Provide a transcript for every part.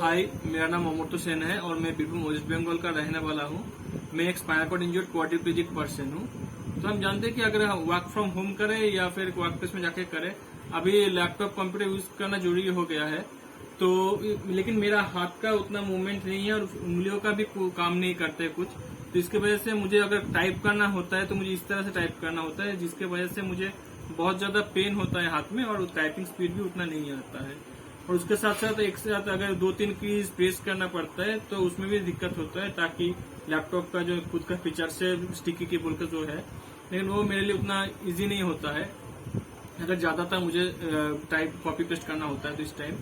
हाय, मेरा नाम अमृतो सेन है और मैं बीरभूम वेस्ट बंगाल का रहने वाला हूँ। मैं एक spinal cord injured quadriplegic person हूँ। तो हम जानते हैं कि अगर हम वर्क फ्रॉम होम करें या फिर वर्क प्लेस में जाके करें, अभी लैपटॉप कंप्यूटर यूज करना जरूरी हो गया है। तो लेकिन मेरा हाथ का उतना मूवमेंट नहीं है और उंगलियों का भी काम नहीं करते कुछ। तो इसके वजह से मुझे अगर टाइप करना होता है तो मुझे इस तरह से टाइप करना होता है, जिसके वजह से मुझे बहुत ज्यादा पेन होता है हाथ में और टाइपिंग स्पीड भी उतना नहीं आता है। और उसके साथ साथ एक साथ अगर 2-3 कीज प्रेस करना पड़ता है तो उसमें भी दिक्कत होता है, ताकि लैपटॉप का जो खुद का फीचर से स्टिकी कीबोर्ड का जो है, लेकिन वो मेरे लिए उतना इजी नहीं होता है अगर ज्यादातर मुझे टाइप कॉपी पेस्ट करना होता है तो इस टाइम।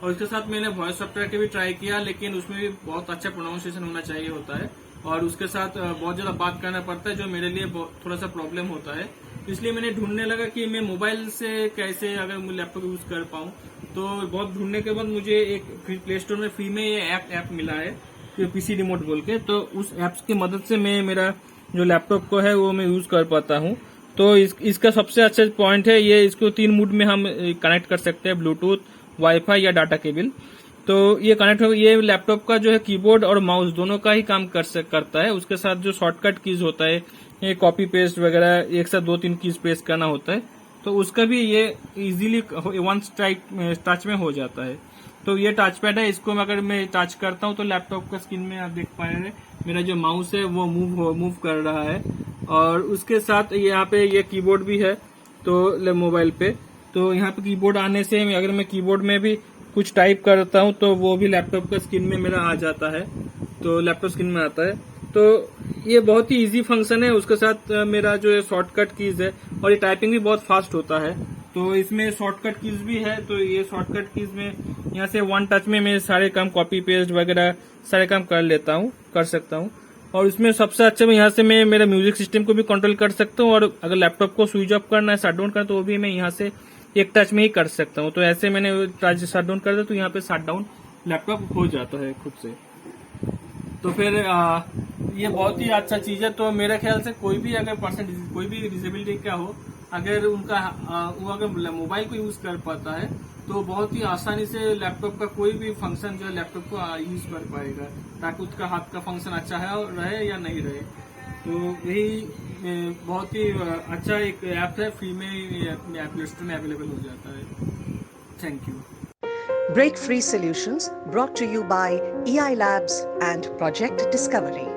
और इसके साथ मैंने वॉइस सॉफ्टवेयर के भी ट्राई किया, लेकिन उसमें भी बहुत अच्छा प्रोनाउंसिएशन होना चाहिए होता है और उसके साथ बहुत ज्यादा बात करना पड़ता है, जो मेरे लिए थोड़ा सा प्रॉब्लम होता है। इसलिए मैंने ढूंढने लगा कि मैं मोबाइल से कैसे अगर मैं लैपटॉप यूज कर पाऊं। तो बहुत ढूंढने के बाद मुझे एक प्ले स्टोर में फ्री में ये ऐप मिला है, पीसी रिमोट बोल के। तो उस ऐप्स की मदद से मैं मेरा जो लैपटॉप को है वो मैं यूज कर पाता हूँ। तो इसका सबसे अच्छा पॉइंट है ये, इसको 3 मोड में हम कनेक्ट कर सकते हैं, ब्लूटूथ, वाईफाई या डाटा केबल। तो ये कनेक्ट हो, ये लैपटॉप का जो है कीबोर्ड और माउस दोनों का ही काम करता है। उसके साथ जो शॉर्टकट कीज होता है, ये कॉपी पेस्ट वगैरह, एक साथ 2-3 कीज प्रेस करना होता है, तो उसका भी ये इजीली वन टच में हो जाता है। तो ये टच पैड है, इसको अगर मैं टच करता हूँ तो लैपटॉप का स्क्रीन में आप देख पा रहे हैं मेरा जो माउस है वो मूव कर रहा है। और उसके साथ यहाँ पे ये कीबोर्ड भी है तो मोबाइल पे। तो यहाँ पे कीबोर्ड आने से अगर मैं कीबोर्ड में भी कुछ टाइप करता हूँ तो वो भी लैपटॉप का स्क्रीन में मेरा आ जाता है, तो लैपटॉप स्क्रीन में आता है। तो ये बहुत ही इजी फंक्शन है। उसके साथ मेरा जो शॉर्टकट कीज है और ये टाइपिंग भी बहुत फास्ट होता है। तो इसमें शॉर्टकट कीज भी है, तो ये शॉर्टकट कीज में यहाँ से वन टच में मैं सारे काम कॉपी पेस्ट वगैरह सारे काम कर सकता हूँ। और इसमें सबसे अच्छा मैं यहाँ से मैं मेरा म्यूजिक सिस्टम को भी कंट्रोल कर सकता हूँ, और अगर लैपटॉप को स्विच ऑफ करना है, शट डाउन करना, तो वो भी मैं यहाँ से एक टच में ही कर सकता हूँ। तो ऐसे मैंने शट डाउन कर दिया तो यहाँ पे शट डाउन लैपटॉप हो जाता है खुद से। तो फिर ये बहुत ही अच्छा चीज है। तो मेरे ख्याल से कोई भी अगर पर्सन, कोई भी डिसेबिलिटी का हो, अगर उनका वो अगर मोबाइल को यूज कर पाता है तो बहुत ही आसानी से लैपटॉप का कोई भी फंक्शन जो है लैपटॉप को यूज कर पाएगा, ताकि उसका हाथ का फंक्शन अच्छा है रहे या नहीं रहे। तो यही बहुत ही अच्छा एक ऐप है, फ्री में प्ले स्टोर में अवेलेबल हो जाता है। Thank you. Break Free Solutions, brought to you by EI Labs and Project Discovery.